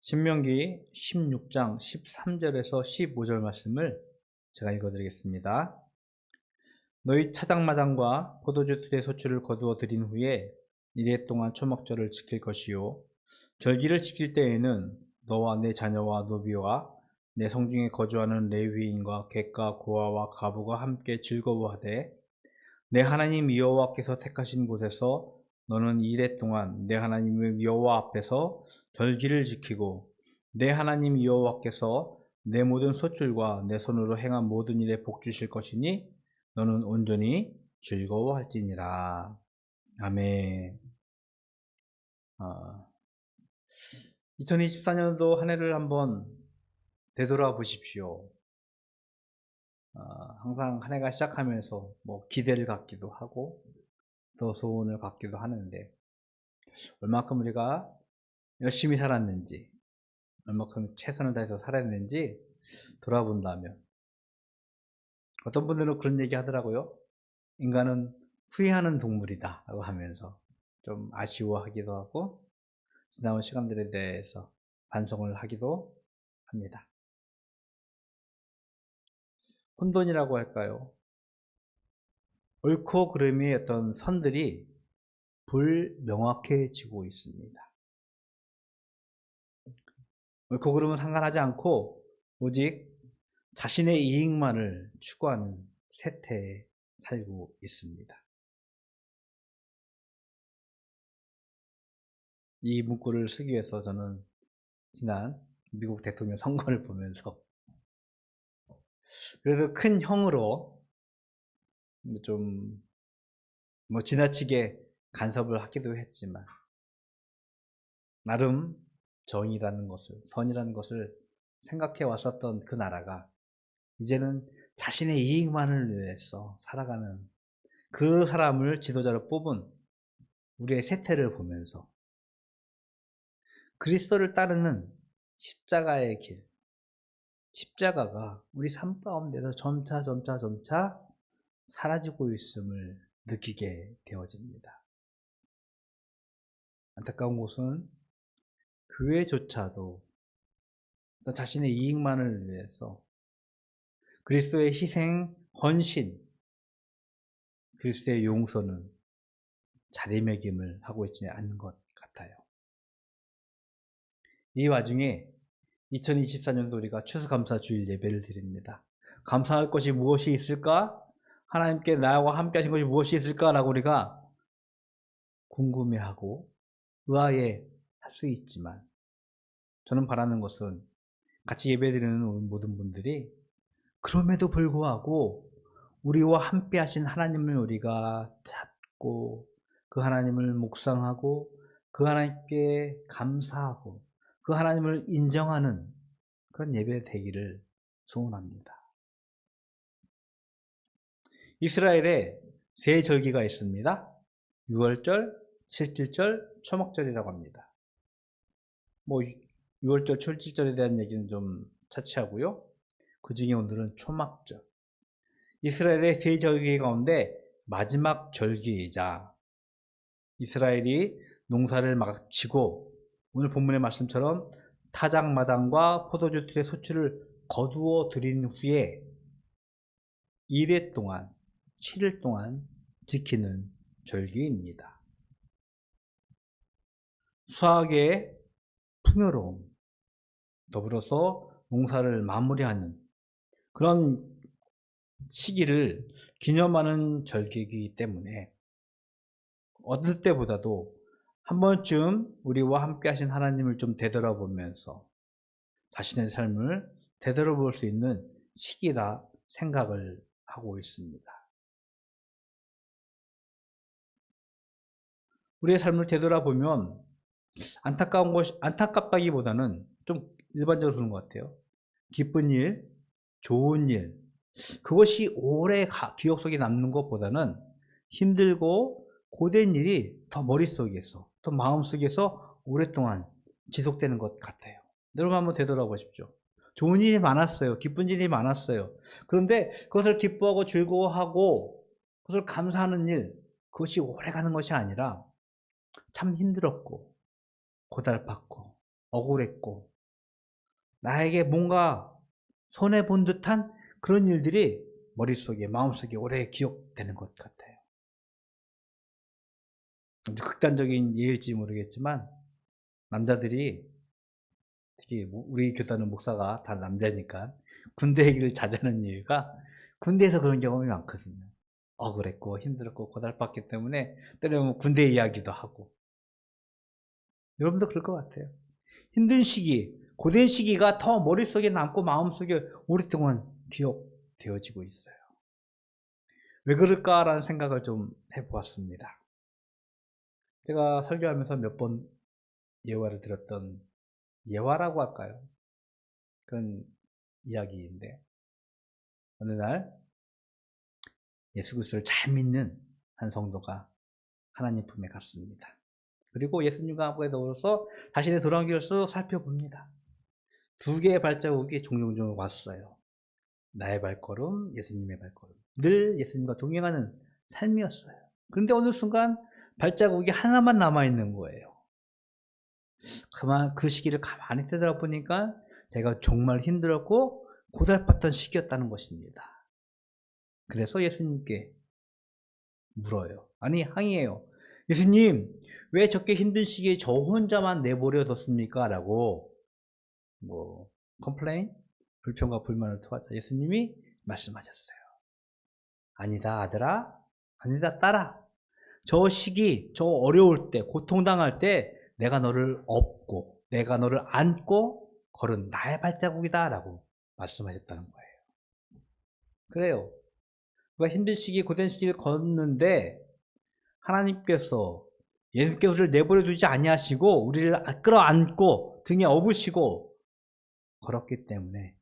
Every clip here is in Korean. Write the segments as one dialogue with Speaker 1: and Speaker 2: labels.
Speaker 1: 신명기 16장 13절에서 15절 말씀을 제가 읽어드리겠습니다. 너희 차장마당과 포도주 틀의 소출을 거두어 들인 후에 이레 동안 초막절을 지킬 것이요, 절기를 지킬 때에는 너와 내 자녀와 노비와 내 성중에 거주하는 레위인과 객과 고아와 가부가 함께 즐거워하되, 내 하나님 여호와께서 택하신 곳에서 너는 이레 동안 내 하나님 여호와 앞에서 절기를 지키고, 내 하나님 여호와께서 내 모든 소출과 내 손으로 행한 모든 일에 복 주실 것이니 너는 온전히 즐거워할지니라. 아멘. 2024년도 한 해를 한번 되돌아 보십시오. 항상 한 해가 시작하면서 기대를 갖기도 하고 또 소원을 갖기도 하는데, 얼마큼 우리가 열심히 살았는지, 얼마큼 최선을 다해서 살았는지 돌아본다면, 어떤 분들은 그런 얘기 하더라고요. 인간은 후회하는 동물이다 라고 하면서 좀 아쉬워하기도 하고 지나온 시간들에 대해서 반성을 하기도 합니다. 혼돈이라고 할까요? 옳고 그름의 어떤 선들이 불명확해지고 있습니다. 옳고 그름은 상관하지 않고 오직 자신의 이익만을 추구하는 세태에 살고 있습니다. 이 문구를 쓰기 위해서 저는 지난 미국 대통령 선거를 보면서 그래도 큰 형으로 좀 지나치게 간섭을 하기도 했지만, 나름 정의라는 것을, 선이라는 것을 생각해 왔었던 그 나라가 이제는 자신의 이익만을 위해서 살아가는 그 사람을 지도자로 뽑은 우리의 세태를 보면서 그리스도를 따르는 십자가의 길, 십자가가 우리 삶 가운데서 점차 사라지고 있음을 느끼게 되어집니다. 안타까운 것은 교회조차도 자신의 이익만을 위해서 그리스도의 희생, 헌신, 그리스도의 용서는 자리매김을 하고 있지 않는 것 같아요. 이 와중에 2024년도 우리가 추수감사주일 예배를 드립니다. 감사할 것이 무엇이 있을까? 하나님께 나와 함께 하신 것이 무엇이 있을까? 라고 우리가 궁금해하고 의아해 할 수 있지만, 저는 바라는 것은 같이 예배드리는 모든 분들이 그럼에도 불구하고 우리와 함께 하신 하나님을 우리가 찾고, 그 하나님을 묵상하고, 그 하나님께 감사하고, 그 하나님을 인정하는 그런 예배 되기를 소원합니다. 이스라엘에 세 절기가 있습니다. 6월절, 7.7절, 초막절이라고 합니다. 6월절, 7.7절에 대한 얘기는 좀 차치하고요. 그 중에 오늘은 초막절, 이스라엘의 세 절기 가운데 마지막 절기이자 이스라엘이 농사를 마치고 오늘 본문의 말씀처럼 타작마당과 포도주 틀의 소출을 거두어 들인 후에 2일 동안, 7일 동안 지키는 절기입니다. 수확의 풍요로움, 더불어서 농사를 마무리하는 그런 시기를 기념하는 절기이기 때문에 어느 때보다도 한 번쯤 우리와 함께 하신 하나님을 좀 되돌아보면서 자신의 삶을 되돌아볼 수 있는 시기라 생각을 하고 있습니다. 우리의 삶을 되돌아보면 안타깝다기보다는 좀 일반적으로 그런 것 같아요. 기쁜 일, 좋은 일, 그것이 오래 기억 속에 남는 것보다는 힘들고 고된 일이 더 머릿속에서, 더 마음속에서 오랫동안 지속되는 것 같아요. 여러분 한번 되돌아보십시오. 좋은 일이 많았어요. 기쁜 일이 많았어요. 그런데 그것을 기뻐하고 즐거워하고 그것을 감사하는 일, 그것이 오래 가는 것이 아니라 참 힘들었고 고달팠고 억울했고 나에게 뭔가 손해본 듯한 그런 일들이 머릿속에 마음속에 오래 기억되는 것 같아요. 극단적인 예일지 모르겠지만 남자들이 특히 우리 교사는 목사가 다 남자니까 군대 얘기를 자주 하는 이유가 군대에서 그런 경험이 많거든요. 억울했고 힘들었고 고달팠기 때문에 때로는 군대 이야기도 하고. 여러분도 그럴 것 같아요. 힘든 시기, 고된 시기가 더 머릿속에 남고 마음속에 오랫동안 기억되어지고 있어요. 왜 그럴까라는 생각을 좀 해보았습니다. 제가 설교하면서 몇 번 예화를 들었던, 예화라고 할까요? 그런 이야기인데, 어느 날 예수 그리스도를 잘 믿는 한 성도가 하나님 품에 갔습니다. 그리고 예수님과 함께 더불어서 자신의 돌아온 길을 쓱 살펴봅니다. 두 개의 발자국이 종종 왔어요. 나의 발걸음, 예수님의 발걸음. 늘 예수님과 동행하는 삶이었어요. 그런데 어느 순간 발자국이 하나만 남아있는 거예요. 그 시기를 가만히 되돌아보니까 제가 정말 힘들었고 고달팠던 시기였다는 것입니다. 그래서 예수님께 물어요. 아니, 항의해요. 예수님, 왜 저렇게 힘든 시기에 저 혼자만 내버려 뒀습니까? 라고 컴플레인, 불평과 불만을 토하자 예수님이 말씀하셨어요. 아니다 아들아, 아니다 딸아, 저 시기, 저 어려울 때, 고통당할 때 내가 너를 업고 내가 너를 안고 걸은 나의 발자국이다 라고 말씀하셨다는 거예요. 그래요. 우리가 힘든 시기, 고된 시기를 걷는데 하나님께서 예수께서 우리를 내버려 두지 아니하시고 우리를 끌어안고 등에 업으시고 걸었기 때문에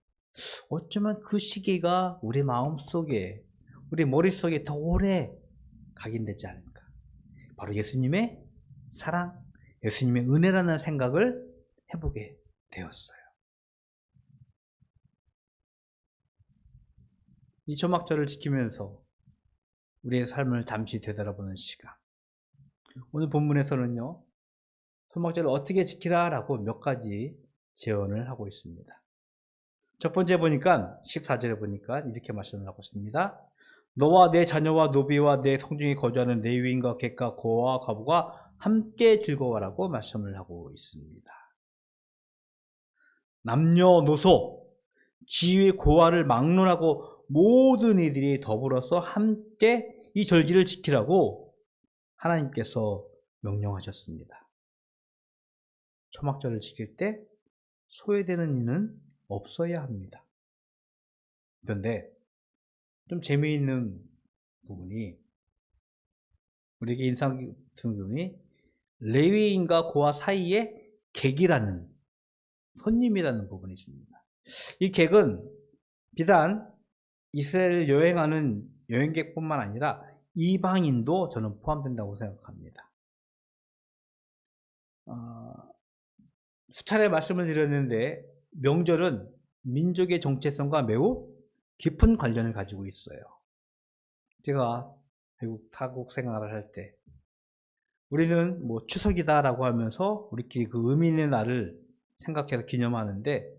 Speaker 1: 어쩌면 그 시기가 우리 마음속에, 우리 머릿속에 더 오래 각인되지 않을까. 바로 예수님의 사랑, 예수님의 은혜라는 생각을 해보게 되었어요. 이 초막절을 지키면서 우리의 삶을 잠시 되돌아보는 시간. 오늘 본문에서는요, 초막절을 어떻게 지키라라고 몇 가지 제언을 하고 있습니다. 첫 번째 보니까 14절에 보니까 이렇게 말씀을 하고 있습니다. 너와 내 자녀와 노비와 내 성중에 거주하는 레위인과 객과 고아와 과부가 함께 즐거워라고 말씀을 하고 있습니다. 남녀노소, 지위 고아를 막론하고 모든 이들이 더불어서 함께 이 절기를 지키라고 하나님께서 명령하셨습니다. 초막절을 지킬 때 소외되는 이는 없어야 합니다. 그런데 좀 재미있는 부분이, 우리에게 인상 깊은 부분이 레위인과 고아 사이에 객이라는, 손님이라는 부분이 있습니다. 이 객은 비단 이스라엘을 여행하는 여행객뿐만 아니라 이방인도 저는 포함된다고 생각합니다. 수차례 말씀을 드렸는데 명절은 민족의 정체성과 매우 깊은 관련을 가지고 있어요. 제가 외국 타국 생활을 할 때 우리는 추석이다라고 하면서 우리끼리 그 의미 있는 날을 생각해서 기념하는데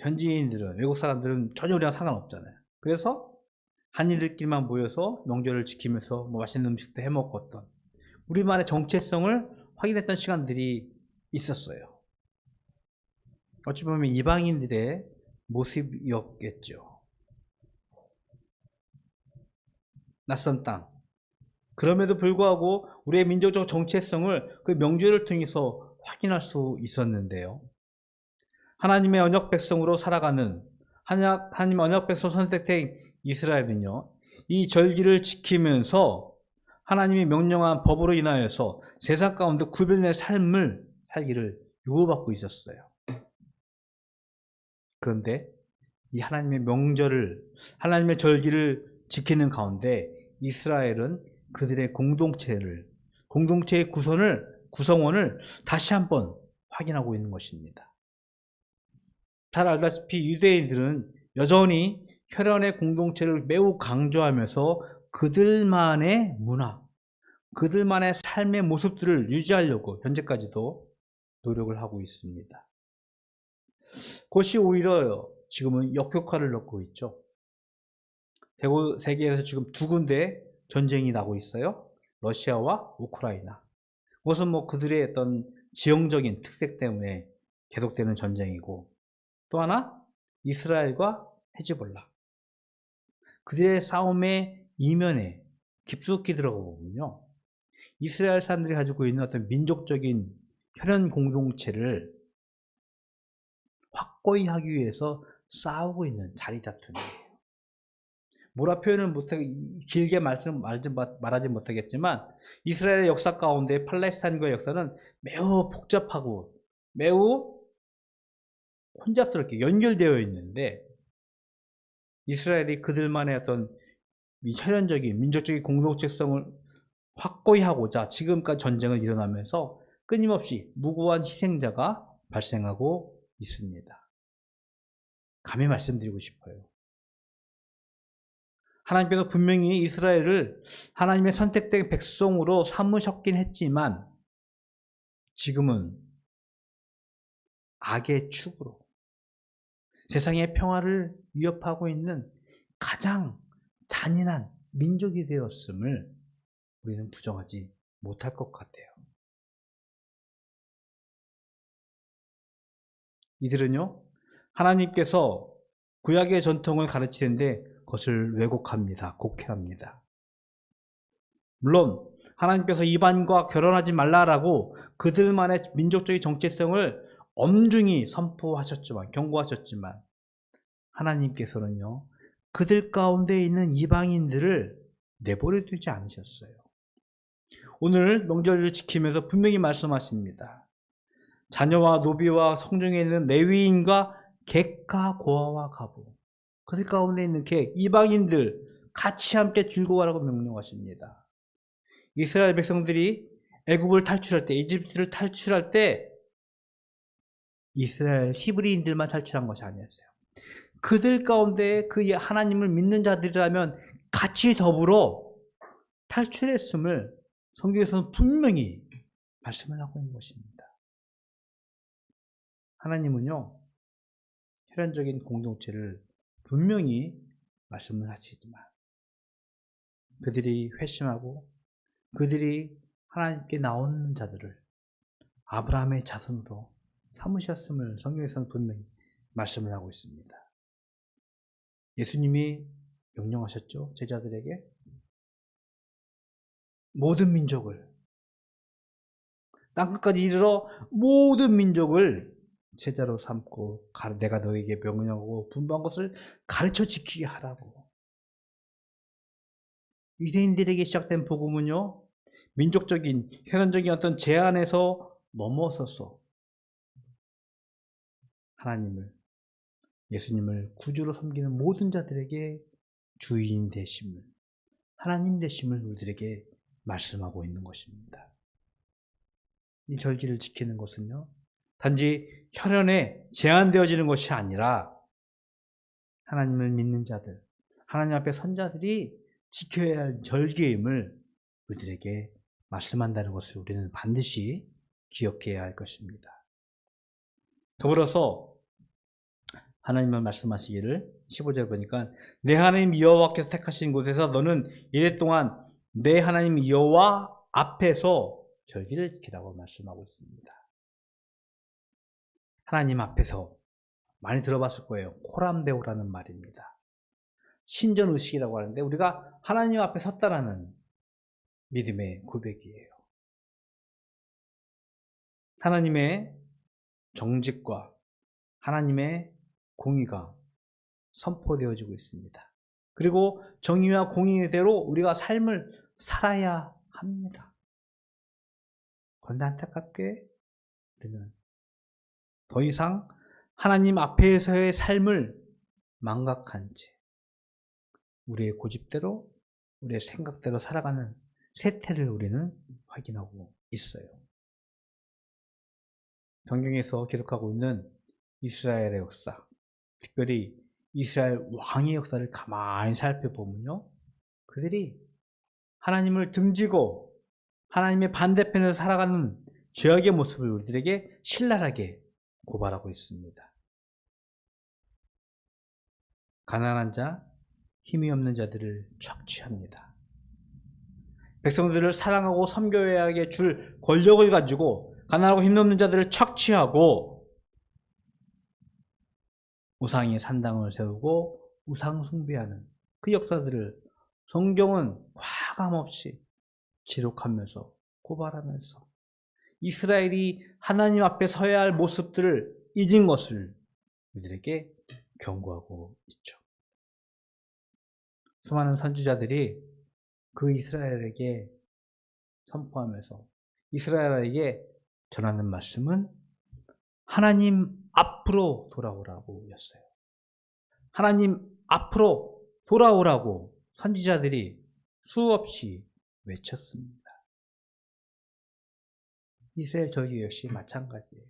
Speaker 1: 현지인들은, 외국 사람들은 전혀 우리랑 상관없잖아요. 그래서 한인들끼리만 모여서 명절을 지키면서 맛있는 음식도 해먹었던, 우리만의 정체성을 확인했던 시간들이 있었어요. 어찌 보면 이방인들의 모습이었겠죠. 낯선 땅. 그럼에도 불구하고 우리의 민족적 정체성을 그 명절을 통해서 확인할 수 있었는데요. 하나님의 언약 백성으로 살아가는, 하나님의 언약 백성 선택된 이스라엘은요, 이 절기를 지키면서 하나님이 명령한 법으로 인하여서 세상 가운데 구별된 삶을 살기를 요구받고 있었어요. 그런데 이 하나님의 명절을, 하나님의 절기를 지키는 가운데 이스라엘은 그들의 공동체의 구성원을 다시 한번 확인하고 있는 것입니다. 잘 알다시피 유대인들은 여전히 혈연의 공동체를 매우 강조하면서 그들만의 문화, 그들만의 삶의 모습들을 유지하려고 현재까지도 노력을 하고 있습니다. 그것이 오히려 지금은 역효과를 넣고 있죠. 세계에서 지금 두 군데 전쟁이 나고 있어요. 러시아와 우크라이나. 그것은 그들의 어떤 지형적인 특색 때문에 계속되는 전쟁이고, 또 하나 이스라엘과 헤즈볼라. 그들의 싸움의 이면에 깊숙이 들어가 보면요, 이스라엘 사람들이 가지고 있는 어떤 민족적인 혈연 공동체를 확고히 하기 위해서 싸우고 있는 자리 다툼이에요. 뭐라 표현을 길게 말하지 못하겠지만, 이스라엘의 역사 가운데 팔레스타인과의 역사는 매우 복잡하고 매우 혼잡스럽게 연결되어 있는데, 이스라엘이 그들만의 어떤 혈연적인 민족적인 공동체성을 확고히 하고자 지금까지 전쟁을 일어나면서 끊임없이 무고한 희생자가 발생하고 있습니다. 감히 말씀드리고 싶어요. 하나님께서 분명히 이스라엘을 하나님의 선택된 백성으로 삼으셨긴 했지만, 지금은 악의 축으로 세상의 평화를 위협하고 있는 가장 잔인한 민족이 되었음을 우리는 부정하지 못할 것 같아요. 이들은요, 하나님께서 구약의 전통을 가르치는데 그것을 왜곡합니다. 곡해합니다. 물론 하나님께서 이방인과 결혼하지 말라라고 그들만의 민족적인 정체성을 엄중히 선포하셨지만, 경고하셨지만, 하나님께서는요, 그들 가운데 있는 이방인들을 내버려 두지 않으셨어요. 오늘 명절을 지키면서 분명히 말씀하십니다. 자녀와 노비와 성중에 있는 레위인과 객과 고아와 가부, 그들 가운데 있는 객, 이방인들 같이 함께 즐거워하라고 명령하십니다. 이스라엘 백성들이 애굽을 탈출할 때, 이집트를 탈출할 때 이스라엘 히브리인들만 탈출한 것이 아니었어요. 그들 가운데 그 하나님을 믿는 자들이라면 같이 더불어 탈출했음을 성경에서는 분명히 말씀을 하고 있는 것입니다. 하나님은요, 혈연적인 공동체를 분명히 말씀을 하시지만, 그들이 회심하고 그들이 하나님께 나오는 자들을 아브라함의 자손으로 삼으셨음을 성경에서는 분명히 말씀을 하고 있습니다. 예수님이 명령하셨죠. 제자들에게 모든 민족을, 땅끝까지 이르러 모든 민족을 제자로 삼고 내가 너에게 명령하고 분부한 것을 가르쳐 지키게 하라고. 유대인들에게 시작된 복음은요, 민족적인 혈연적인 어떤 제한에서 넘어서서 하나님을, 예수님을 구주로 섬기는 모든 자들에게 주인 되심을, 하나님 되심을 우리들에게 말씀하고 있는 것입니다. 이 절기를 지키는 것은요, 단지 혈연에 제한되어지는 것이 아니라 하나님을 믿는 자들, 하나님 앞에 선 자들이 지켜야 할 절기임을 우리들에게 말씀한다는 것을 우리는 반드시 기억해야 할 것입니다. 더불어서 하나님은 말씀하시기를 15절 보니까 내 하나님 여호와께서 택하신 곳에서 너는 이래 동안 내 하나님 여호와 앞에서 절기를 지키라고 말씀하고 있습니다. 하나님 앞에서, 많이 들어봤을 거예요. 코람데오라는 말입니다. 신전의식이라고 하는데 우리가 하나님 앞에 섰다라는 믿음의 고백이에요. 하나님의 정직과 하나님의 공의가 선포되어지고 있습니다. 그리고 정의와 공의대로 우리가 삶을 살아야 합니다. 그런데 안타깝게 우리는 더 이상 하나님 앞에서의 삶을 망각한 채 우리의 고집대로, 우리의 생각대로 살아가는 세태를 우리는 확인하고 있어요. 성경에서 기록하고 있는 이스라엘의 역사, 특별히 이스라엘 왕의 역사를 가만히 살펴보면요, 그들이 하나님을 등지고 하나님의 반대편에서 살아가는 죄악의 모습을 우리들에게 신랄하게 고발하고 있습니다. 가난한 자, 힘이 없는 자들을 착취합니다. 백성들을 사랑하고 섬겨야 하게 줄 권력을 가지고 가난하고 힘없는 자들을 착취하고 우상의 산당을 세우고 우상 숭배하는 그 역사들을 성경은 과감없이 기록하면서 고발하면서 이스라엘이 하나님 앞에 서야 할 모습들을 잊은 것을 우리들에게 경고하고 있죠. 수많은 선지자들이 그 이스라엘에게 선포하면서 이스라엘에게 전하는 말씀은 하나님 앞으로 돌아오라고 였어요. 하나님 앞으로 돌아오라고 선지자들이 수없이 외쳤습니다. 이스라엘 저희 역시 마찬가지예요.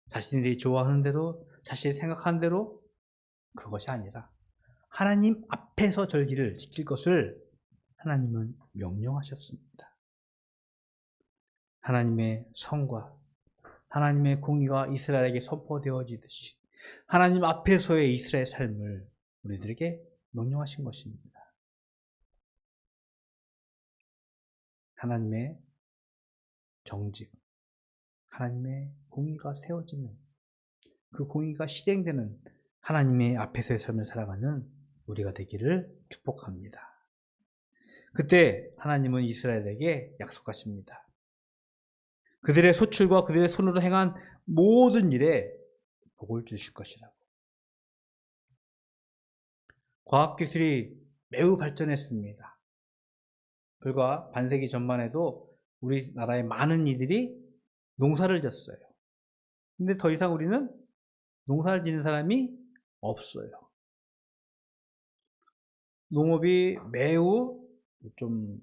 Speaker 1: 자신들이 좋아하는 대로, 자신이 생각하는 대로 그것이 아니라 하나님 앞에서 절기를 지킬 것을 하나님은 명령하셨습니다. 하나님의 성과, 하나님의 공의가 이스라엘에게 선포되어지듯이 하나님 앞에서의 이스라엘 삶을 우리들에게 명령하신 것입니다. 하나님의 정직, 하나님의 공의가 세워지는 그 공의가 실행되는 하나님의 앞에서의 삶을 살아가는 우리가 되기를 축복합니다. 그때 하나님은 이스라엘에게 약속하십니다. 그들의 소출과 그들의 손으로 행한 모든 일에 복을 주실 것이라고. 과학기술이 매우 발전했습니다. 불과 반세기 전만 해도 우리나라의 많은 이들이 농사를 졌어요. 근데 더 이상 우리는 농사를 짓는 사람이 없어요. 농업이 매우 좀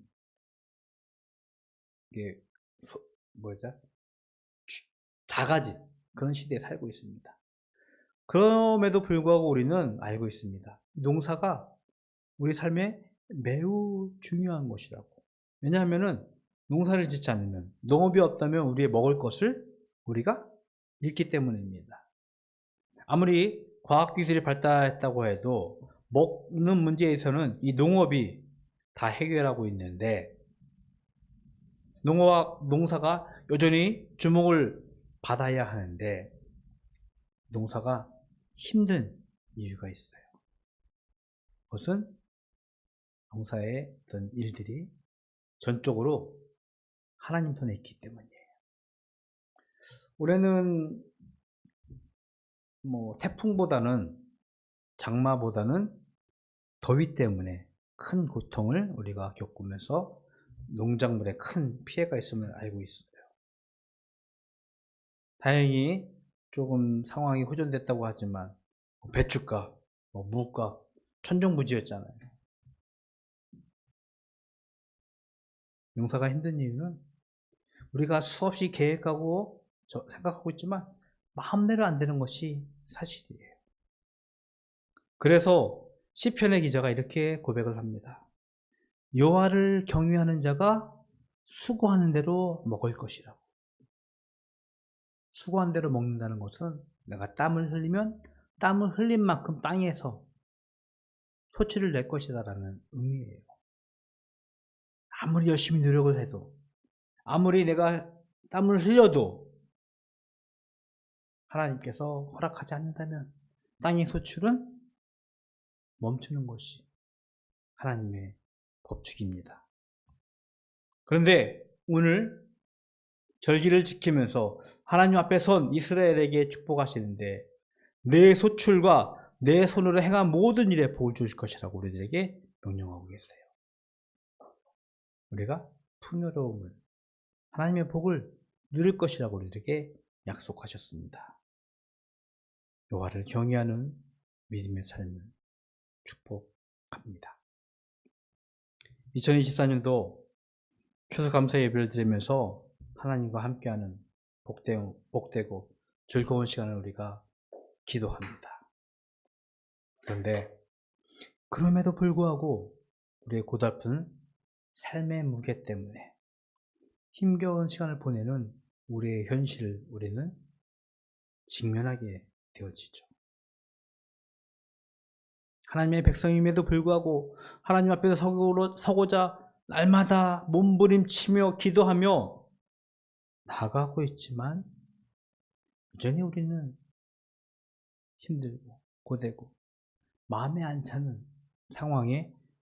Speaker 1: 이게 작아진 그런 시대에 살고 있습니다. 그럼에도 불구하고 우리는 알고 있습니다. 농사가 우리 삶에 매우 중요한 것이라고. 왜냐하면 농사를 짓지 않으면, 농업이 없다면 우리의 먹을 것을 우리가 잃기 때문입니다. 아무리 과학기술이 발달했다고 해도 먹는 문제에서는 이 농업이 다 해결하고 있는데 농사가 여전히 주목을 받아야 하는데 농사가 힘든 이유가 있어요. 그것은 농사의 어떤 일들이 전적으로 하나님 손에 있기 때문이에요. 올해는 태풍보다는 장마보다는 더위 때문에 큰 고통을 우리가 겪으면서 농작물에 큰 피해가 있음을 알고 있어요. 다행히 조금 상황이 호전됐다고 하지만 배추가, 무가 천정부지였잖아요. 농사가 힘든 이유는 우리가 수없이 계획하고 생각하고 있지만 마음대로 안 되는 것이 사실이에요. 그래서 시편의 기자가 이렇게 고백을 합니다. 여호와를 경외하는 자가 수고하는 대로 먹을 것이라고. 수고한 대로 먹는다는 것은 내가 땀을 흘리면 땀을 흘린 만큼 땅에서 소치를 낼 것이다라는 의미예요. 아무리 열심히 노력을 해도, 아무리 내가 땀을 흘려도 하나님께서 허락하지 않는다면 땅의 소출은 멈추는 것이 하나님의 법칙입니다. 그런데 오늘 절기를 지키면서 하나님 앞에 선 이스라엘에게 축복하시는데 내 소출과 내 손으로 행한 모든 일에 복을 주실 것이라고 우리들에게 명령하고 계세요. 우리가 풍요로움을, 하나님의 복을 누릴 것이라고 우리들에게 약속하셨습니다. 여호와를 경외하는 믿음의 삶을 축복합니다. 2024년도 추수감사 예배를 드리면서 하나님과 함께하는 복되고 즐거운 시간을 우리가 기도합니다. 그런데 그럼에도 불구하고 우리의 고달픈 삶의 무게 때문에 힘겨운 시간을 보내는 우리의 현실을 우리는 직면하게 되어지죠. 하나님의 백성임에도 불구하고 하나님 앞에서 서고자 날마다 몸부림치며 기도하며 나아가고 있지만 여전히 우리는 힘들고 고되고 마음에 안 차는 상황에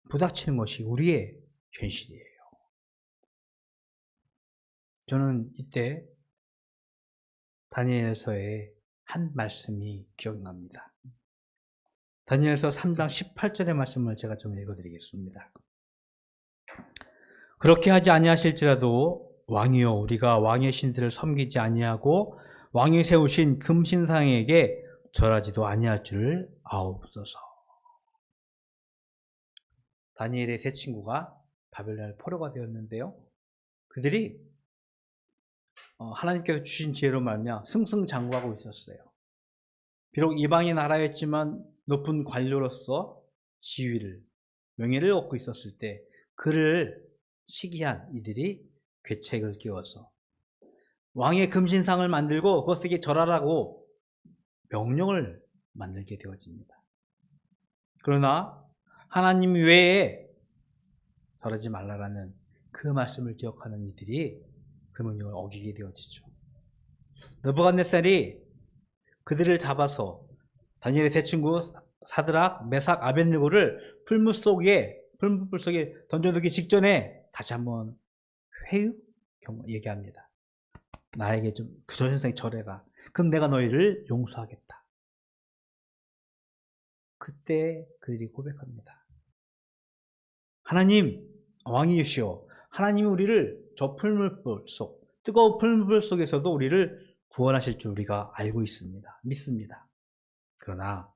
Speaker 1: 부닥치는 것이 우리의 현실이에요. 저는 이때 다니엘서의 한 말씀이 기억납니다. 다니엘서 3장 18절의 말씀을 제가 좀 읽어드리겠습니다. 그렇게 하지 아니하실지라도 왕이여 우리가 왕의 신들을 섬기지 아니하고 왕이 세우신 금신상에게 절하지도 아니할 줄을 아옵소서. 다니엘의 세 친구가 바벨론의 포로가 되었는데요. 그들이 하나님께서 주신 지혜로 말미암아 승승장구하고 있었어요. 비록 이방인 나라였지만 높은 관료로서 지위를, 명예를 얻고 있었을 때 그를 시기한 이들이 괴책을 끼워서 왕의 금신상을 만들고 그것에게 절하라고 명령을 만들게 되어집니다. 그러나 하나님 외에 절하지 말라라는 그 말씀을 기억하는 이들이 그 명령을 어기게 되어지죠. 느부갓네살이 그들을 잡아서 다니엘의 세 친구 사드락, 메삭, 아벳느고를 풀물 속에 던져두기 직전에 다시 한번 얘기합니다. 나에게 좀 저 세상에 절해라. 그럼 내가 너희를 용서하겠다. 그때 그들이 고백합니다. 하나님, 왕이시여, 하나님이 우리를 저 풀물불 속, 뜨거운 풀물불 속에서도 우리를 구원하실 줄 우리가 알고 있습니다. 믿습니다. 그러나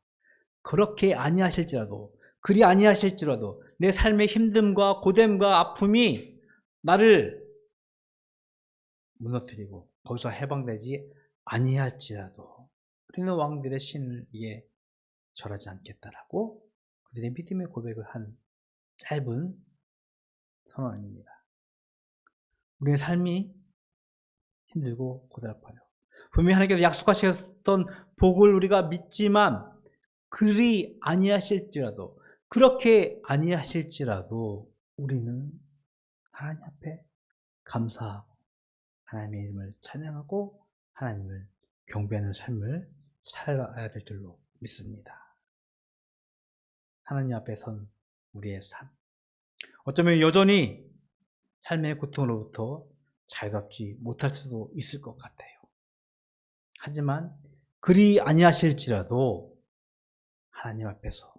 Speaker 1: 그렇게 아니하실지라도, 그리 아니하실지라도 내 삶의 힘듦과 고됨과 아픔이 나를 무너뜨리고 거기서 해방되지 아니할지라도 우리는 왕들의 신을 위해 절하지 않겠다라고 그들의 믿음의 고백을 한 짧은 선언입니다. 우리의 삶이 힘들고 고달파요. 분명히 하나님께서 약속하셨던 복을 우리가 믿지만 그리 아니하실지라도, 그렇게 아니하실지라도 우리는 하나님 앞에 감사하고 하나님의 이름을 찬양하고 하나님을 경배하는 삶을 살아야 될 줄로 믿습니다. 하나님 앞에 선 우리의 삶, 어쩌면 여전히 삶의 고통으로부터 자유롭지 못할 수도 있을 것 같아요. 하지만 그리 아니하실지라도 하나님 앞에서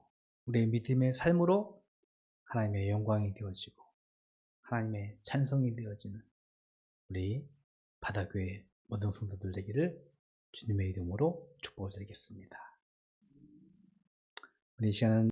Speaker 1: 우리의 믿음의 삶으로 하나님의 영광이 되어지고 하나님의 찬송이 되어지는 우리 바다교회 모든 성도들 되기를 주님의 이름으로 축복을 드리겠습니다. 우리 시간은